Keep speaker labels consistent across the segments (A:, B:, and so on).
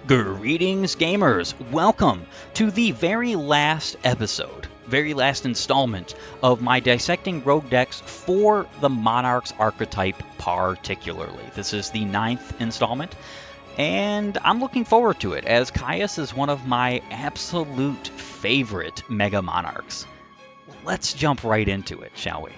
A: Greetings, gamers! Welcome to the very last installment of my Dissecting Rogue decks for the Monarchs archetype particularly. This is the 9th installment, and I'm looking forward to it, as Caius is one of my absolute favorite Mega Monarchs. Let's jump right into it, shall we?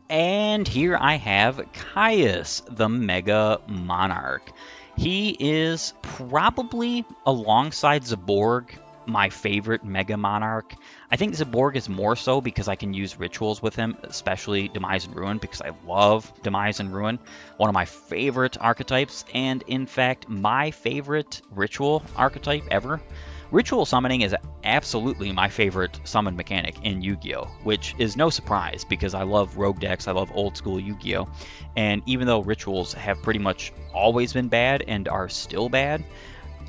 A: And here I have Caius, the Mega Monarch. He is probably, alongside Zaborg, my favorite Mega Monarch. I think Zaborg is more so because I can use rituals with him, especially Demise and Ruin, because I love Demise and Ruin, one of my favorite archetypes, and in fact, my favorite ritual archetype ever. Ritual summoning is absolutely my favorite summon mechanic in Yu-Gi-Oh!, which is no surprise because I love rogue decks, I love old school Yu-Gi-Oh!, and even though rituals have pretty much always been bad and are still bad,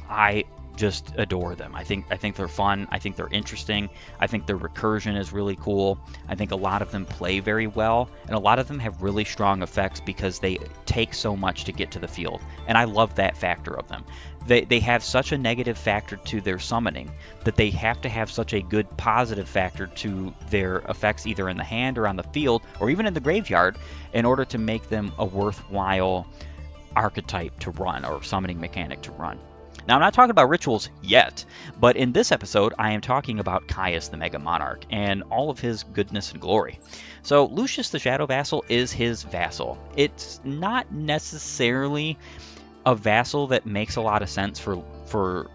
A: I just adore them. I think they're fun, I think they're interesting, I think their recursion is really cool, I think a lot of them play very well, and a lot of them have really strong effects because they take so much to get to the field, and I love that factor of them. They have such a negative factor to their summoning that they have to have such a good positive factor to their effects either in the hand or on the field or even in the graveyard in order to make them a worthwhile archetype to run or summoning mechanic to run. Now, I'm not talking about rituals yet, but in this episode, I am talking about Caius the Mega Monarch and all of his goodness and glory. So, Lucius the Shadow Vassal is his vassal. It's not necessarily a vassal that makes a lot of sense for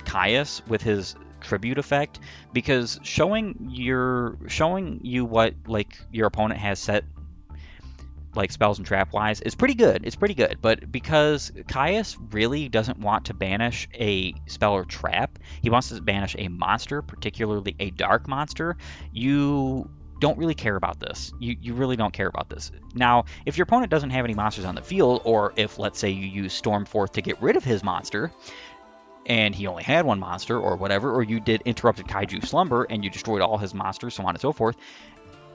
A: Caius with his tribute effect, because showing you what like your opponent has set like spells and trap wise is pretty good. It's pretty good, but because Caius really doesn't want to banish a spell or trap, he wants to banish a monster, particularly a dark monster, you don't really care about this. You really don't care about this. Now, if your opponent doesn't have any monsters on the field, or if, let's say, you use Stormforth to get rid of his monster, and he only had one monster, or whatever, or you did Interrupted Kaiju Slumber, and you destroyed all his monsters, so on and so forth,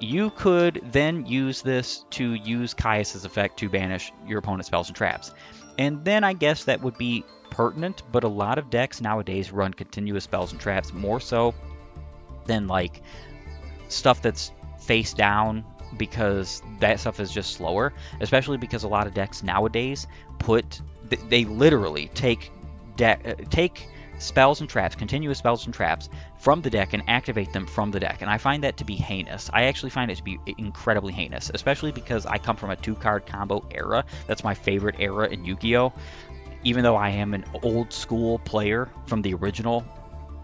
A: you could then use this to use Caius's effect to banish your opponent's spells and traps. And then I guess that would be pertinent, but a lot of decks nowadays run continuous spells and traps more so than like stuff that's face down, because that stuff is just slower, especially because a lot of decks nowadays they literally take spells and traps, continuous spells and traps from the deck and activate them from the deck, and I find that to be heinous. I actually find it to be incredibly heinous, especially because I come from a 2-card combo era. That's my favorite era in Yu-Gi-Oh! Even though I am an old school player from the original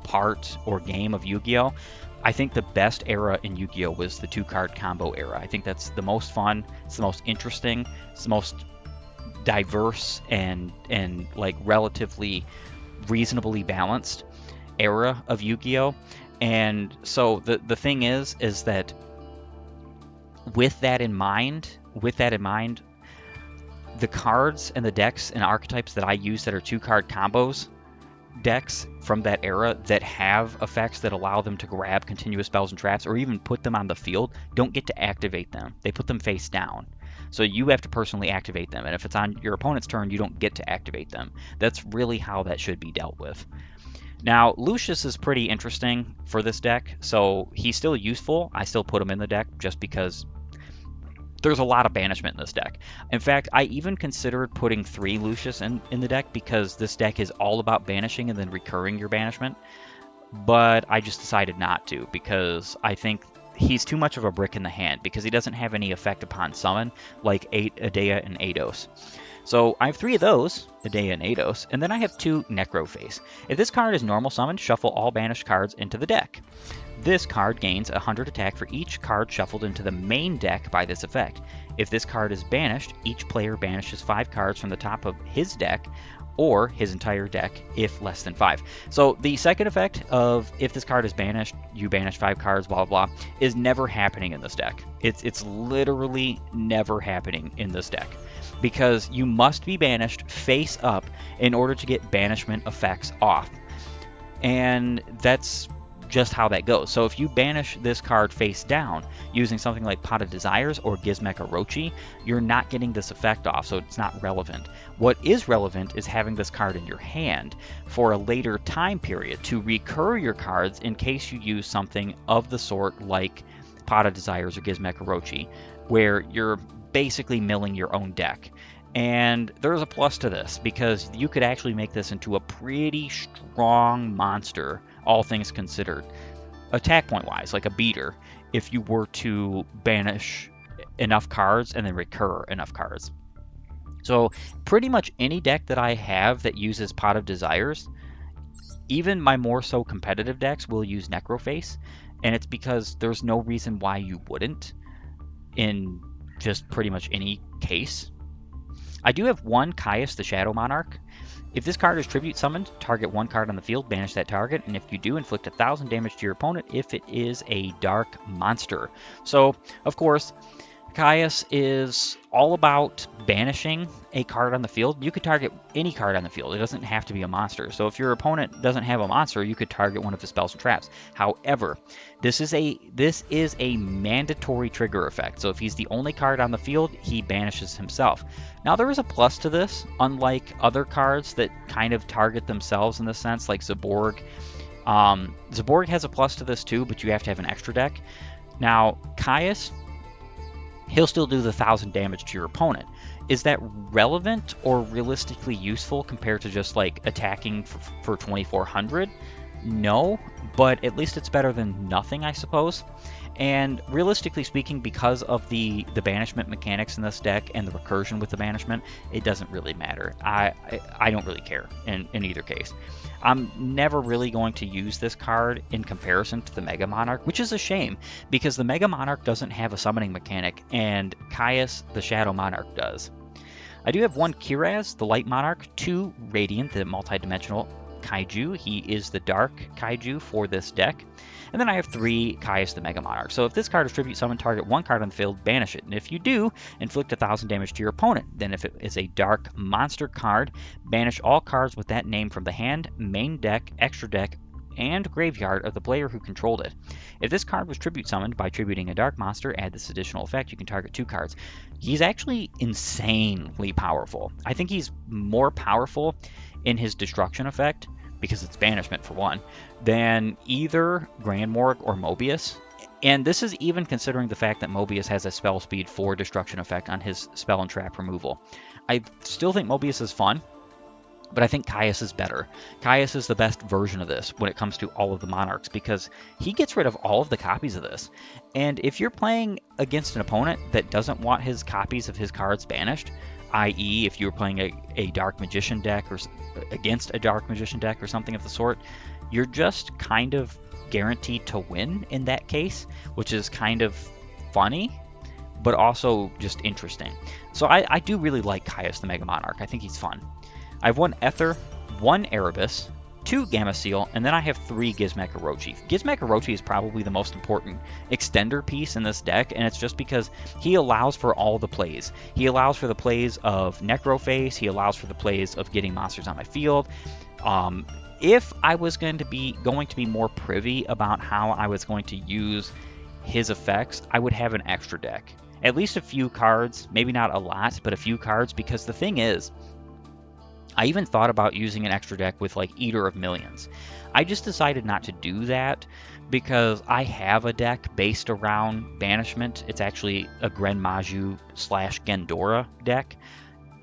A: part or game of Yu-Gi-Oh!, I think the best era in Yu-Gi-Oh! Was the 2-card combo era. I think that's the most fun, it's the most interesting, it's the most diverse and like relatively reasonably balanced era of Yu-Gi-Oh! And so the thing is that with that in mind, the cards and the decks and archetypes that I use that are 2-card combos decks from that era that have effects that allow them to grab continuous spells and traps or even put them on the field don't get to activate them. They put them face down. So you have to personally activate them, and if it's on your opponent's turn, you don't get to activate them. That's really how that should be dealt with. Now, Lucius is pretty interesting for this deck, so he's still useful. I still put him in the deck just because there's a lot of banishment in this deck. In fact, I even considered putting 3 Lucius in the deck because this deck is all about banishing and then recurring your banishment, but I just decided not to because I think he's too much of a brick in the hand because he doesn't have any effect upon summon like Adea and Eidos. So I have 3 of those, Adea and Eidos, and then I have 2 Necroface. If this card is normal summon, shuffle all banished cards into the deck. This card gains 100 attack for each card shuffled into the main deck by this effect. If this card is banished, each player banishes 5 cards from the top of his deck or his entire deck if less than 5. So the second effect of if this card is banished, you banish 5 cards, blah, blah, blah, is never happening in this deck. It's literally never happening in this deck because you must be banished face up in order to get banishment effects off. And that's just how that goes. So if you banish this card face down using something like Pot of Desires or Gizmek Orochi, you're not getting this effect off, so it's not relevant. What is relevant is having this card in your hand for a later time period to recur your cards in case you use something of the sort like Pot of Desires or Gizmek Orochi, where you're basically milling your own deck. And there's a plus to this, because you could actually make this into a pretty strong monster, all things considered, attack point wise, like a beater, if you were to banish enough cards and then recur enough cards. So pretty much any deck that I have that uses Pot of Desires, even my more so competitive decks, will use Necroface, and it's because there's no reason why you wouldn't in just pretty much any case. I do have one Caius the Shadow Monarch. If this card is tribute summoned, target one card on the field, banish that target, and if you do, inflict 1,000 damage to your opponent if it is a dark monster. So, of course, Caius is all about banishing a card on the field. You could target any card on the field. It doesn't have to be a monster. So if your opponent doesn't have a monster, you could target one of his spells and traps. However, this is a mandatory trigger effect. So if he's the only card on the field, he banishes himself. Now there is a plus to this, unlike other cards that kind of target themselves in this sense, like Zaborg. Zaborg has a plus to this too, but you have to have an extra deck. Now, Caius, he'll still do the 1,000 damage to your opponent. Is that relevant or realistically useful compared to just like attacking for 2,400? No, but at least it's better than nothing, I suppose. And realistically speaking, because of the banishment mechanics in this deck and the recursion with the banishment, it doesn't really matter. I don't really care in either case. I'm never really going to use this card in comparison to the Mega Monarch, which is a shame, because the Mega Monarch doesn't have a summoning mechanic, and Caius the Shadow Monarch does. I do have one Kiraz, the Light Monarch, 2 Radiant, the multi-dimensional Kaiju. He is the Dark Kaiju for this deck. And then I have 3 Caius the Mega Monarch. So if this card is tribute summon, target one card on the field, banish it. And if you do, inflict 1,000 damage to your opponent. Then if it is a dark monster card, banish all cards with that name from the hand, main deck, extra deck, and graveyard of the player who controlled it. If this card was tribute summoned by tributing a dark monster, add this additional effect. You can target 2 cards. He's actually insanely powerful. I think he's more powerful in his destruction effect, because it's banishment for one, than either Grandmorg or Mobius. And this is even considering the fact that Mobius has a spell speed 4 destruction effect on his spell and trap removal. I still think Mobius is fun, but I think Caius is better. Caius is the best version of this when it comes to all of the Monarchs, because he gets rid of all of the copies of this. And if you're playing against an opponent that doesn't want his copies of his cards banished, i.e. if you were playing a Dark Magician deck or against a Dark Magician deck or something of the sort, you're just kind of guaranteed to win in that case, which is kind of funny, but also just interesting. So I do really like Caius the Mega Monarch. I think he's fun. I have 1 Ether, 1 Erebus, 2 Gamma Seal, and then I have 3 Gizmek Orochi. Gizmek Orochi is probably the most important extender piece in this deck, and it's just because he allows for all the plays. He allows for the plays of Necroface, he allows for the plays of getting monsters on my field. If I was going to be more privy about how I was going to use his effects, I would have an extra deck. At least a few cards, maybe not a lot, but a few cards, because the thing is, I even thought about using an extra deck with like Eater of Millions. I just decided not to do that because I have a deck based around banishment. It's actually a Grenmaju / Gendora deck.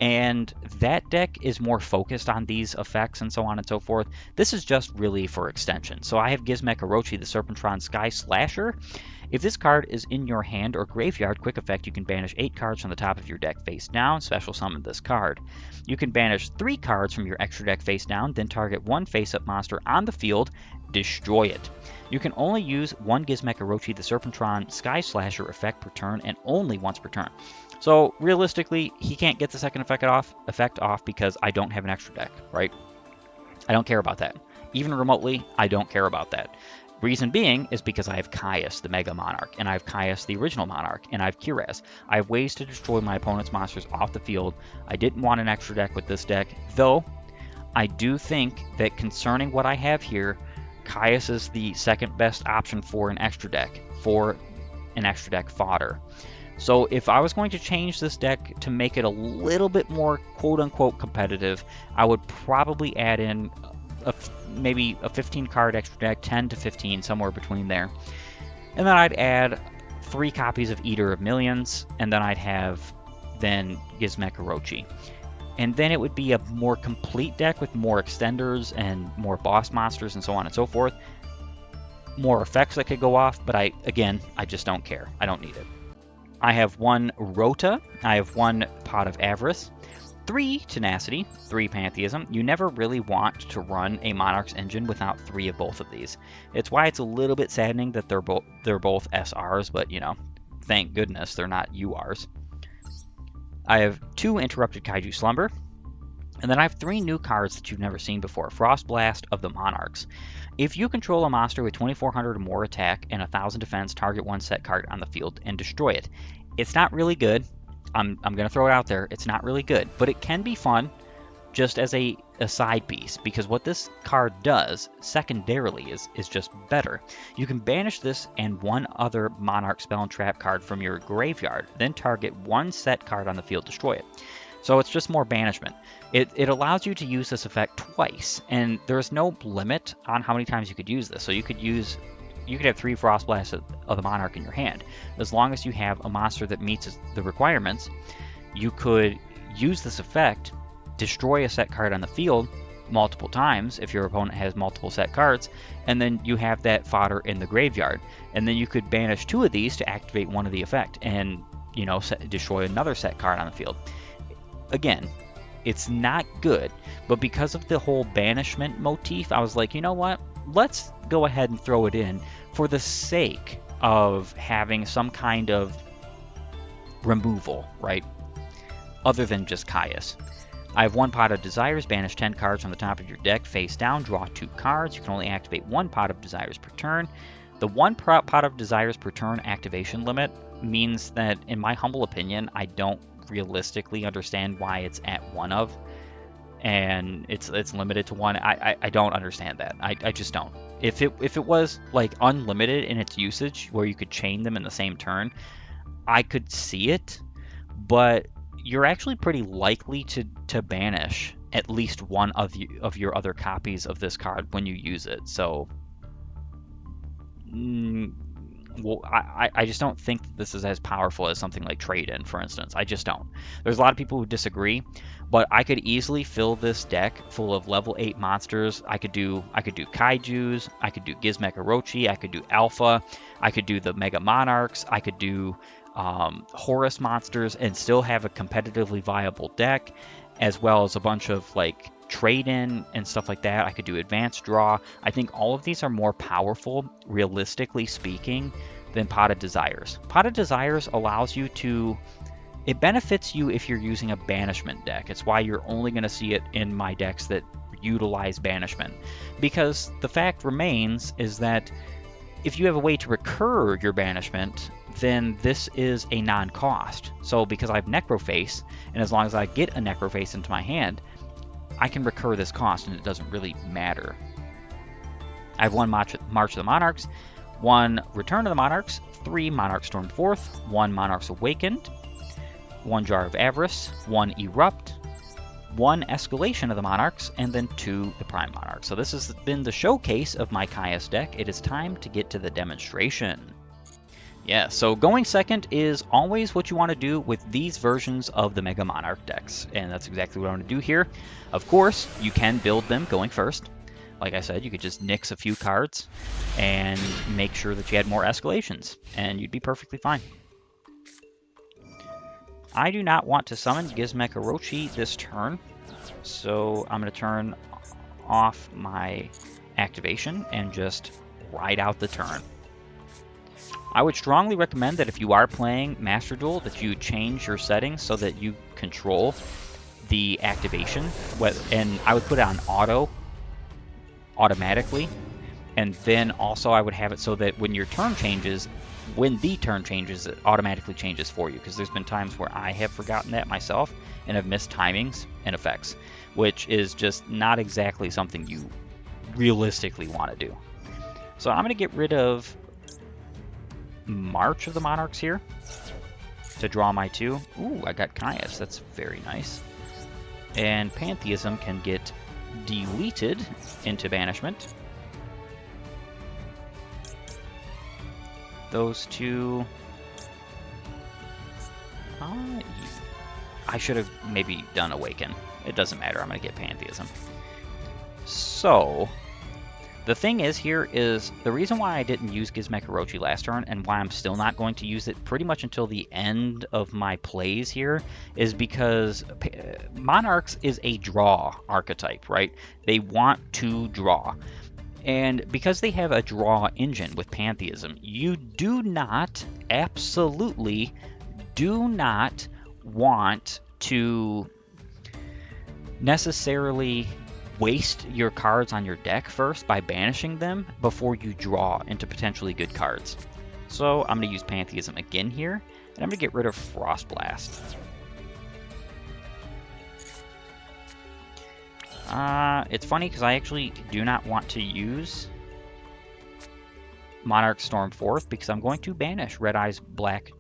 A: And that deck is more focused on these effects and so on and so forth. This is just really for extension. So I have Gizmek Orochi, the Serpentron Sky Slasher. If this card is in your hand or graveyard, quick effect, you can banish 8 cards from the top of your deck face down, special summon this card. You can banish 3 cards from your extra deck face down, then target 1 face-up monster on the field, destroy it. You can only use 1 Gizmek Orochi, the Serpentron Sky Slasher effect per turn, and only once per turn. So realistically, he can't get the second effect off because I don't have an extra deck, right? I don't care about that. Even remotely, I don't care about that. Reason being is because I have Caius, the Mega Monarch, and I have Caius, the original Monarch, and I have Kiraz. I have ways to destroy my opponent's monsters off the field. I didn't want an extra deck with this deck, though I do think that concerning what I have here, Caius is the second best option for an extra deck, fodder. So if I was going to change this deck to make it a little bit more quote-unquote competitive, I would probably add in maybe a 15 card extra deck, 10 to 15, somewhere between there. And then I'd add 3 copies of Eater of Millions, and then I'd have Gizmek Orochi. And then it would be a more complete deck with more extenders and more boss monsters and so on and so forth. More effects that could go off, but I just don't care. I don't need it. I have 1 Rota, I have 1 Pot of Avarice, 3 Tenacity, 3 Pantheism. You never really want to run a Monarchs engine without 3 of both of these. It's why it's a little bit saddening that they're both SRs, but thank goodness they're not URs. I have 2 Interrupted Kaiju Slumber, and then I have 3 new cards that you've never seen before. Frostblast of the Monarchs. If you control a monster with 2400 or more attack and 1000 defense, target 1 set card on the field and destroy it. It's not really good. I'm going to throw it out there. It's not really good, but it can be fun just as a side piece, because what this card does secondarily is just better. You can banish this and 1 other Monarch spell and trap card from your graveyard, then target 1 set card on the field, destroy it. So it's just more banishment. It allows you to use this effect twice, and there's no limit on how many times you could use this. So you could have 3 Frostblasts of the Monarch in your hand. As long as you have a monster that meets the requirements, you could use this effect, destroy a set card on the field multiple times if your opponent has multiple set cards, and then you have that fodder in the graveyard. And then you could banish 2 of these to activate 1 of the effect and, destroy another set card on the field. Again, it's not good, but because of the whole banishment motif, I was like, you know what? Let's go ahead and throw it in for the sake of having some kind of removal, right? Other than just Caius. I have 1 Pot of Desires, banish 10 cards from the top of your deck, face down, draw 2 cards. You can only activate 1 Pot of Desires per turn. The 1 Pot of Desires per turn activation limit means that, in my humble opinion, I don't realistically understand why it's at 1 of, and it's limited to 1. I don't understand that. I just don't. If it was like unlimited in its usage, where you could chain them in the same turn, I could see it, but you're actually pretty likely to banish at least 1 of your other copies of this card when you use it. So well, I just don't think that this is as powerful as something like Trade-In, for instance. I just don't. There's a lot of people who disagree, but I could easily fill this deck full of level 8 monsters. I could do Kaijus, I could do Gizmek Orochi, I could do Alpha, I could do the Mega Monarchs, I could do Horus monsters and still have a competitively viable deck, as well as a bunch of like Trade-In and stuff like that. I could do Advanced Draw. I think all of these are more powerful, realistically speaking, than Pot of Desires. Pot of Desires allows you to... It benefits you if you're using a banishment deck. It's why you're only going to see it in my decks that utilize banishment. Because the fact remains is that if you have a way to recur your banishment, then this is a non-cost. So because I have Necroface, and as long as I get a Necroface into my hand, I can recur this cost, and it doesn't really matter. I have 1 March of the Monarchs, 1 Return of the Monarchs, 3 Monarch Stormed Forth, 1 Monarchs Awakened, 1 Jar of Avarice, 1 Erupt, 1 Escalation of the Monarchs, and then 2 the Prime Monarchs. So this has been the showcase of my Caius deck. It is time to get to the demonstration. Yeah, so going second is always what you want to do with these versions of the Mega Monarch decks, and that's exactly what I want to do here. Of course, you can build them going first. Like I said, you could just nix a few cards and make sure that you had more escalations, and you'd be perfectly fine. I do not want to summon Gizmek Orochi this turn, so I'm going to turn off my activation and just ride out the turn. I would strongly recommend that if you are playing Master Duel, that you change your settings so that you control the activation, and I would put it on automatically, and then also I would have it so that when the turn changes, it automatically changes for you, because there's been times where I have forgotten that myself and have missed timings and effects, which is just not exactly something you realistically want to do. So I'm going to get rid of March of the Monarchs here to draw my 2. Ooh, I got Caius. That's very nice. And Pantheism can get deleted into banishment. Those 2... I should have maybe done Awaken. It doesn't matter. I'm going to get Pantheism. So, the thing is here is, the reason why I didn't use Gizmek Orochi last turn, and why I'm still not going to use it pretty much until the end of my plays here, is because Monarchs is a draw archetype, right? They want to draw. And because they have a draw engine with Pantheism, you do not, absolutely do not want to necessarily waste your cards on your deck first by banishing them before you draw into potentially good cards. So I'm going to use Pantheism again here, and I'm going to get rid of Frost Blast. It's funny because I actually do not want to use Monarch Storm Forth because I'm going to banish Red Eyes Black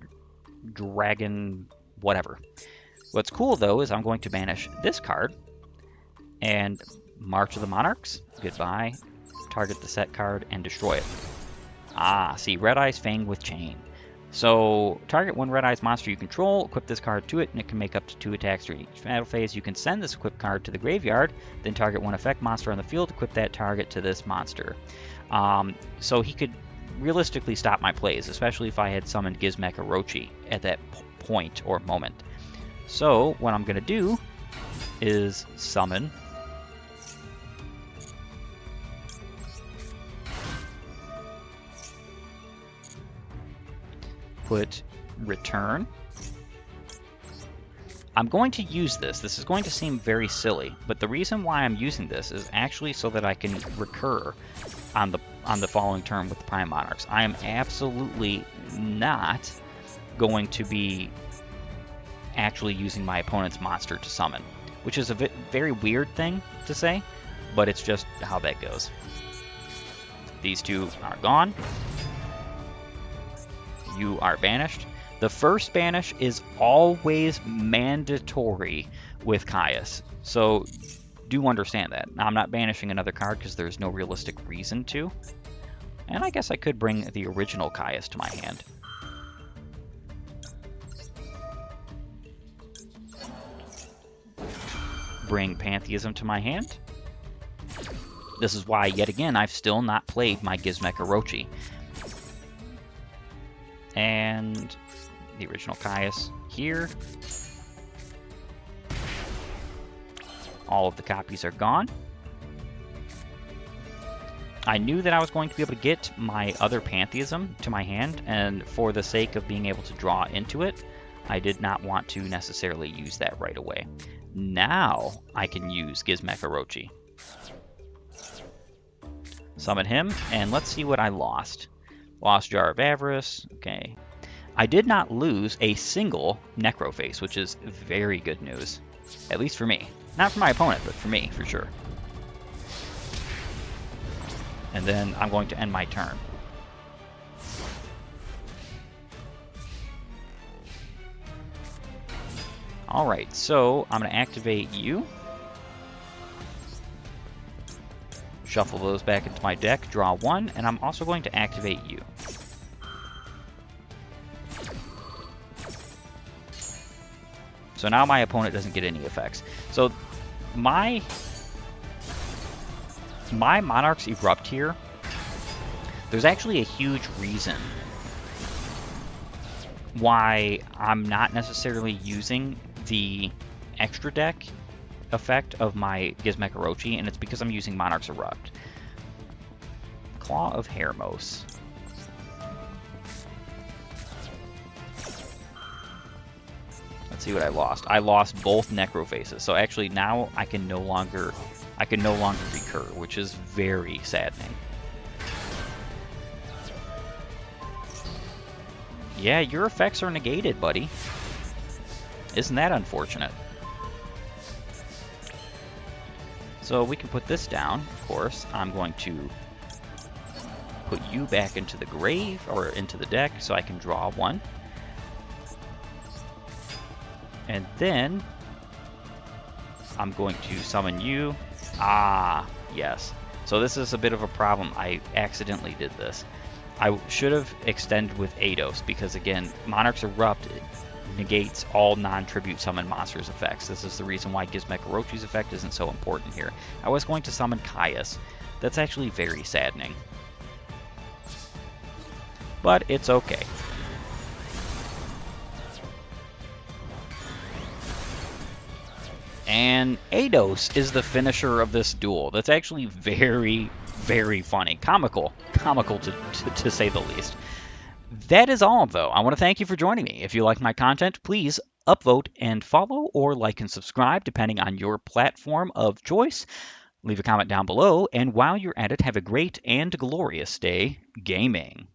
A: Dragon whatever. What's cool though is I'm going to banish this card and March of the Monarchs. Goodbye. Target the set card and destroy it. Ah, see, Red Eyes Fang with Chain. So, target one Red Eyes monster you control, equip this card to it, and it can make up to 2 attacks during each battle phase. You can send this equipped card to the graveyard, then target one effect monster on the field, equip that target to this monster. So he could realistically stop my plays, especially if I had summoned Gizmek Orochi at that point or moment. So, what I'm going to do is summon put return. I'm going to use this. This is going to seem very silly, but the reason why I'm using this is actually so that I can recur on the following turn with the Prime Monarchs. I am absolutely not going to be actually using my opponent's monster to summon, which is a very weird thing to say, but it's just how that goes. These 2 are gone. You are banished. The first banish is always mandatory with Caius, so do understand that. Now, I'm not banishing another card because there's no realistic reason to, and I guess I could bring the original Caius to my hand. Bring Pantheism to my hand. This is why, yet again, I've still not played my Gizmek Orochi. And the original Caius here. All of the copies are gone. I knew that I was going to be able to get my other Pantheism to my hand, and for the sake of being able to draw into it, I did not want to necessarily use that right away. Now I can use Gizmek Orochi. Summon him, and let's see what I lost. Lost Jar of Avarice. Okay. I did not lose a single Necroface, which is very good news. At least for me. Not for my opponent, but for me, for sure. And then I'm going to end my turn. Alright, so I'm going to activate you. Shuffle those back into my deck, draw 1, and I'm also going to activate you. So now my opponent doesn't get any effects. So my Monarchs erupt here. There's actually a huge reason why I'm not necessarily using the extra deck effect of my Gizmek Orochi, and it's because I'm using Monarchs Erupt. Claw of Hermos. Let's see what I lost. I lost both Necrofaces, so actually now I can no longer recur, which is very saddening. Yeah, your effects are negated, buddy. Isn't that unfortunate? So we can put this down, of course. I'm going to put you back into the grave, or into the deck, so I can draw one. And then I'm going to summon you. Ah, yes. So this is a bit of a problem. I accidentally did this. I should have extended with Eidos, because again, Monarch's Erupt negates all non-tribute summon monsters effects. This is the reason why Gizmek Orochi's effect isn't so important here. I was going to summon Caius. That's actually very saddening. But it's okay. And Eidos is the finisher of this duel. That's actually very, very funny. Comical to say the least. That is all, though. I want to thank you for joining me. If you like my content, please upvote and follow, or like and subscribe, depending on your platform of choice. Leave a comment down below, and while you're at it, have a great and glorious day gaming.